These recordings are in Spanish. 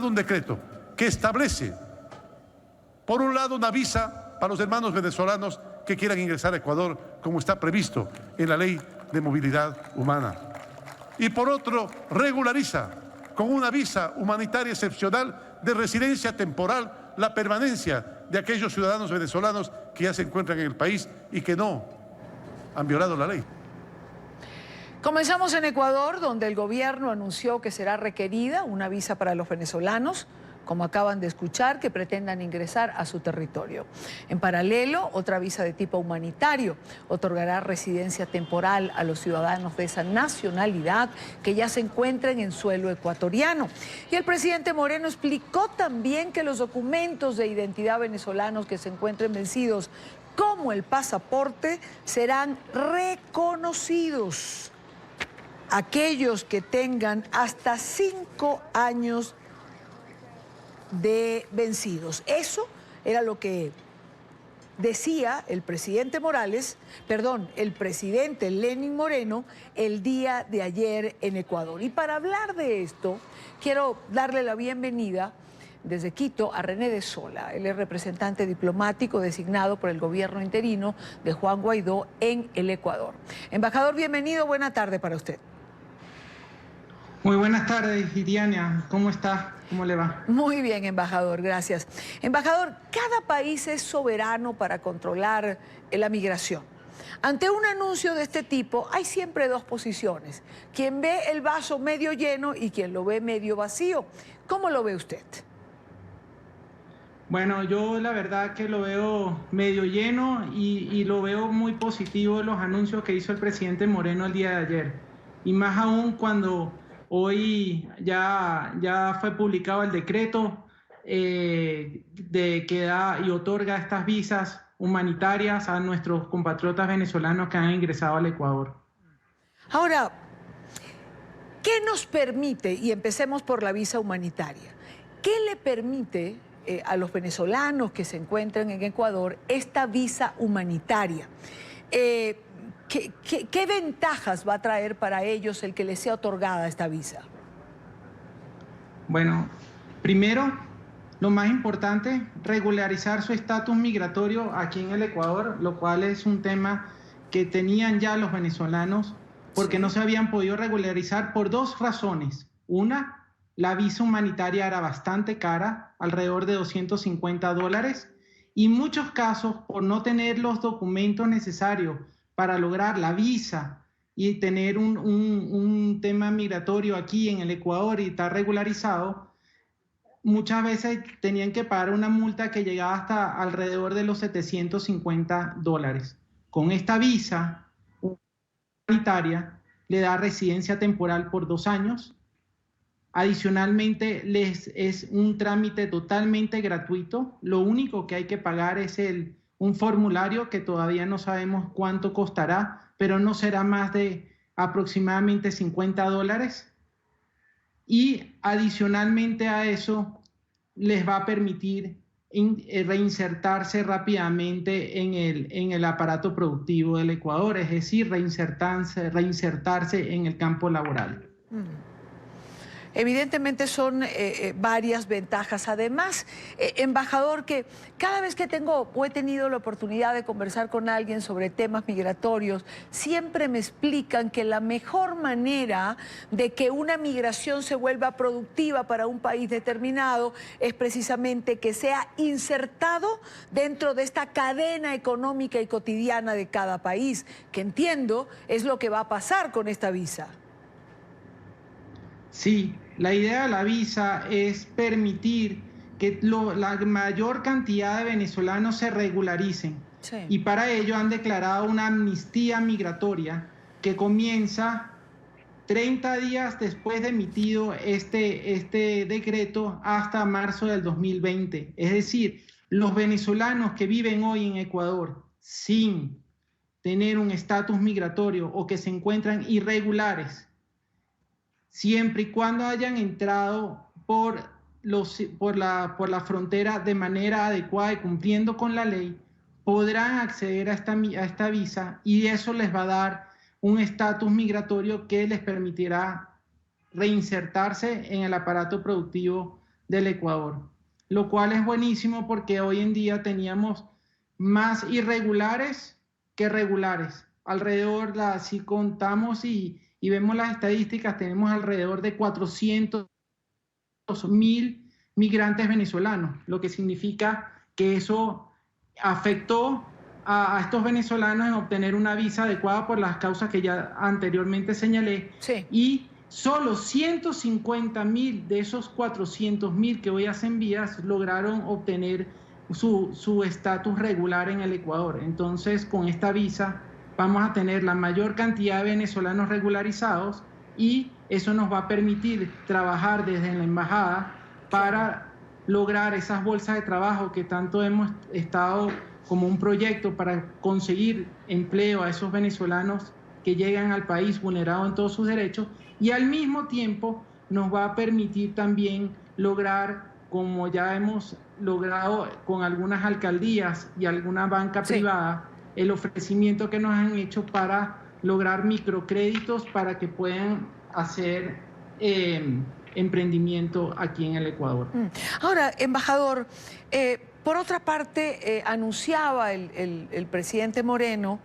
firmado un decreto que establece, por un lado, una visa para los hermanos venezolanos que quieran ingresar a Ecuador, como está previsto en la Ley de Movilidad Humana. Y por otro, regulariza con una visa humanitaria excepcional de residencia temporal la permanencia de aquellos ciudadanos venezolanos que ya se encuentran en el país y que no han violado la ley. Comenzamos en Ecuador, donde el gobierno anunció que será requerida una visa para los venezolanos, como acaban de escuchar, que pretendan ingresar a su territorio. En paralelo, otra visa de tipo humanitario otorgará residencia temporal a los ciudadanos de esa nacionalidad que ya se encuentran en suelo ecuatoriano. Y el presidente Moreno explicó también que los documentos de identidad venezolanos que se encuentren vencidos, como el pasaporte, serán reconocidos. Aquellos que tengan hasta 5 años de vencidos. Eso era lo que decía el presidente el presidente Lenín Moreno el día de ayer en Ecuador. Y para hablar de esto, quiero darle la bienvenida desde Quito a René de Sola. Él es representante diplomático designado por el gobierno interino de Juan Guaidó en el Ecuador. Embajador, bienvenido, buena tarde para usted. Muy buenas tardes, Iriania. ¿Cómo está? ¿Cómo le va? Muy bien, embajador, gracias. Embajador, cada país es soberano para controlar la migración. Ante un anuncio de este tipo, hay siempre dos posiciones. Quien ve el vaso medio lleno y quien lo ve medio vacío. ¿Cómo lo ve usted? Bueno, yo la verdad que lo veo medio lleno y lo veo muy positivo los anuncios que hizo el presidente Moreno el día de ayer. Y más aún cuando hoy ya fue publicado el decreto de que da y otorga estas visas humanitarias a nuestros compatriotas venezolanos que han ingresado al Ecuador. Ahora, ¿qué nos permite, y empecemos por la visa humanitaria, qué le permite a los venezolanos que se encuentran en Ecuador esta visa humanitaria? ¿Qué ventajas va a traer para ellos el que les sea otorgada esta visa? Bueno, primero, lo más importante, regularizar su estatus migratorio aquí en el Ecuador, lo cual es un tema que tenían ya los venezolanos porque no se habían podido regularizar por dos razones. Una, la visa humanitaria era bastante cara, alrededor de $250, y en muchos casos, por no tener los documentos necesarios para lograr la visa y tener un tema migratorio aquí en el Ecuador y estar regularizado, muchas veces tenían que pagar una multa que llegaba hasta alrededor de los $750. Con esta visa humanitaria le da residencia temporal por 2 años. Adicionalmente, es un trámite totalmente gratuito. Lo único que hay que pagar es un formulario que todavía no sabemos cuánto costará, pero no será más de aproximadamente $50. Y adicionalmente a eso, les va a permitir reinsertarse rápidamente en el aparato productivo del Ecuador, es decir, reinsertarse en el campo laboral. Evidentemente son varias ventajas. Además, embajador, que cada vez que tengo o he tenido la oportunidad de conversar con alguien sobre temas migratorios, siempre me explican que la mejor manera de que una migración se vuelva productiva para un país determinado es precisamente que sea insertado dentro de esta cadena económica y cotidiana de cada país, que entiendo es lo que va a pasar con esta visa. Sí, la idea de la visa es permitir que la mayor cantidad de venezolanos se regularicen. Sí. Y para ello han declarado una amnistía migratoria que comienza 30 días después de emitido este decreto hasta marzo del 2020. Es decir, los venezolanos que viven hoy en Ecuador sin tener un estatus migratorio o que se encuentran irregulares, siempre y cuando hayan entrado por la frontera de manera adecuada y cumpliendo con la ley, podrán acceder a esta visa, y eso les va a dar un estatus migratorio que les permitirá reinsertarse en el aparato productivo del Ecuador, lo cual es buenísimo porque hoy en día teníamos más irregulares que regulares. Alrededor, si contamos y vemos las estadísticas, tenemos alrededor de 400.000 migrantes venezolanos, lo que significa que eso afectó a estos venezolanos en obtener una visa adecuada por las causas que ya anteriormente señalé. Sí. Y solo 150.000 de esos 400.000 que hoy hacen vías lograron obtener su estatus regular en el Ecuador. Entonces, con esta visa vamos a tener la mayor cantidad de venezolanos regularizados y eso nos va a permitir trabajar desde la embajada para lograr esas bolsas de trabajo que tanto hemos estado como un proyecto para conseguir empleo a esos venezolanos que llegan al país vulnerados en todos sus derechos, y al mismo tiempo nos va a permitir también lograr, como ya hemos logrado con algunas alcaldías y alguna banca privada, el ofrecimiento que nos han hecho para lograr microcréditos para que puedan hacer emprendimiento aquí en el Ecuador. Ahora, embajador, por otra parte, anunciaba el presidente Moreno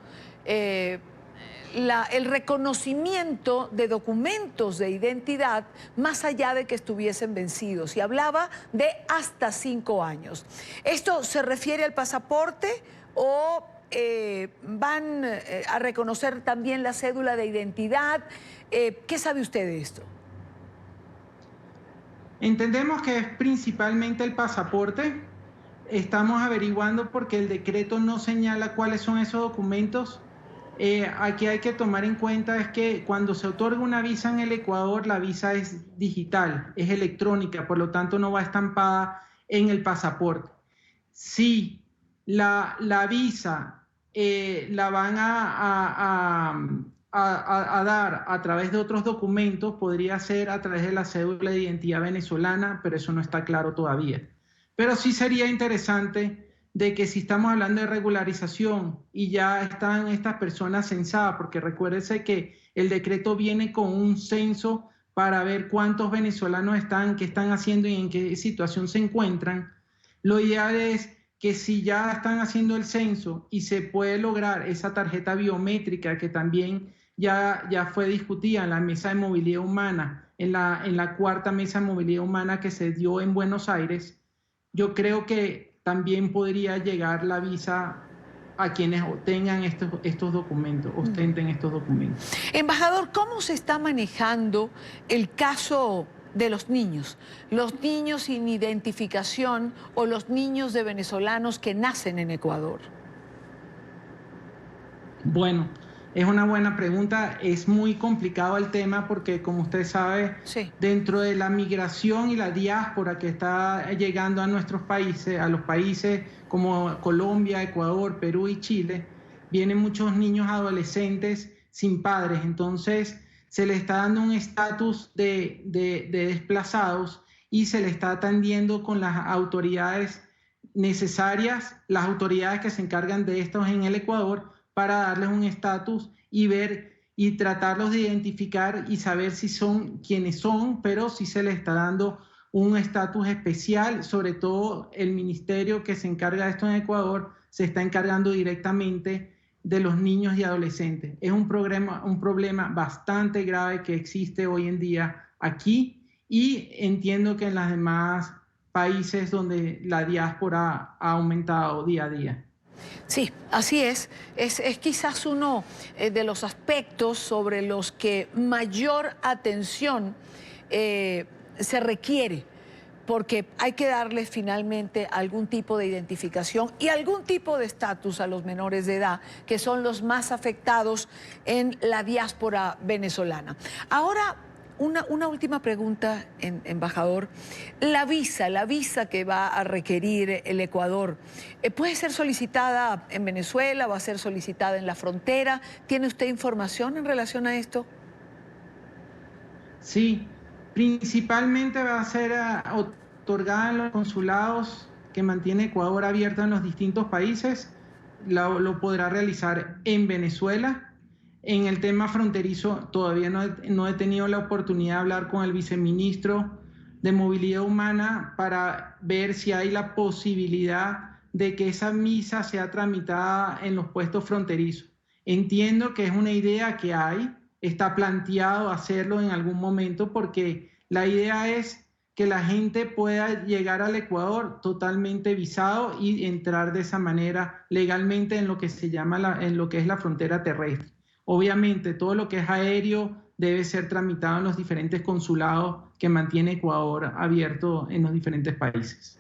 el reconocimiento de documentos de identidad más allá de que estuviesen vencidos, y hablaba de hasta 5 años. ¿Esto se refiere al pasaporte o van a reconocer también la cédula de identidad? ¿Qué sabe usted de esto? Entendemos que es principalmente el pasaporte. Estamos averiguando porque el decreto no señala cuáles son esos documentos. Aquí hay que tomar en cuenta es que cuando se otorga una visa en el Ecuador, la visa es digital, es electrónica, por lo tanto no va estampada en el pasaporte. Si la visa la van a dar a través de otros documentos, podría ser a través de la cédula de identidad venezolana, pero eso no está claro todavía. Pero sí sería interesante de que si estamos hablando de regularización y ya están estas personas censadas, porque recuérdese que el decreto viene con un censo para ver cuántos venezolanos están, qué están haciendo y en qué situación se encuentran, lo ideal es que si ya están haciendo el censo y se puede lograr esa tarjeta biométrica que también ya fue discutida en la Mesa de Movilidad Humana, en la cuarta Mesa de Movilidad Humana que se dio en Buenos Aires, yo creo que también podría llegar la visa a quienes tengan estos documentos, ostenten estos documentos. Embajador, ¿cómo se está manejando el caso de los niños sin identificación o los niños de venezolanos que nacen en Ecuador? Bueno, es una buena pregunta. Es muy complicado el tema porque, como usted sabe, dentro de la migración y la diáspora que está llegando a nuestros países, a los países como Colombia, Ecuador, Perú y Chile, vienen muchos niños adolescentes sin padres. Entonces, se les está dando un estatus de desplazados y se les está atendiendo con las autoridades necesarias, las autoridades que se encargan de estos en el Ecuador, para darles un estatus y ver y tratarlos de identificar y saber si son quienes son, pero si se les está dando un estatus especial. Sobre todo el ministerio que se encarga de esto en Ecuador se está encargando directamente de los niños y adolescentes. Es un problema bastante grave que existe hoy en día aquí, y entiendo que en los demás países donde la diáspora ha aumentado día a día. Sí, así es. Es quizás uno de los aspectos sobre los que mayor atención se requiere, porque hay que darles finalmente algún tipo de identificación y algún tipo de estatus a los menores de edad, que son los más afectados en la diáspora venezolana. Ahora, una última pregunta, embajador. La visa que va a requerir el Ecuador, ¿puede ser solicitada en Venezuela? ¿Va a ser solicitada en la frontera? ¿Tiene usted información en relación a esto? Sí, principalmente va a ser otorgada en los consulados que mantiene Ecuador abierto en los distintos países. Lo podrá realizar en Venezuela. En el tema fronterizo todavía no he tenido la oportunidad de hablar con el viceministro de movilidad humana para ver si hay la posibilidad de que esa visa sea tramitada en los puestos fronterizos. Entiendo que es una idea que hay, está planteado hacerlo en algún momento porque la idea es que la gente pueda llegar al Ecuador totalmente visado y entrar de esa manera legalmente en lo que se llama en lo que es la frontera terrestre. Obviamente todo lo que es aéreo debe ser tramitado en los diferentes consulados que mantiene Ecuador abierto en los diferentes países.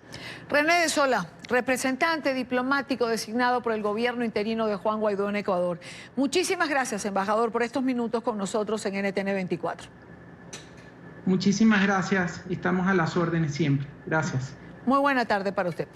René de Sola, representante diplomático designado por el gobierno interino de Juan Guaidó en Ecuador. Muchísimas gracias, embajador, por estos minutos con nosotros en NTN 24. Muchísimas gracias, estamos a las órdenes siempre. Gracias. Muy buena tarde para usted.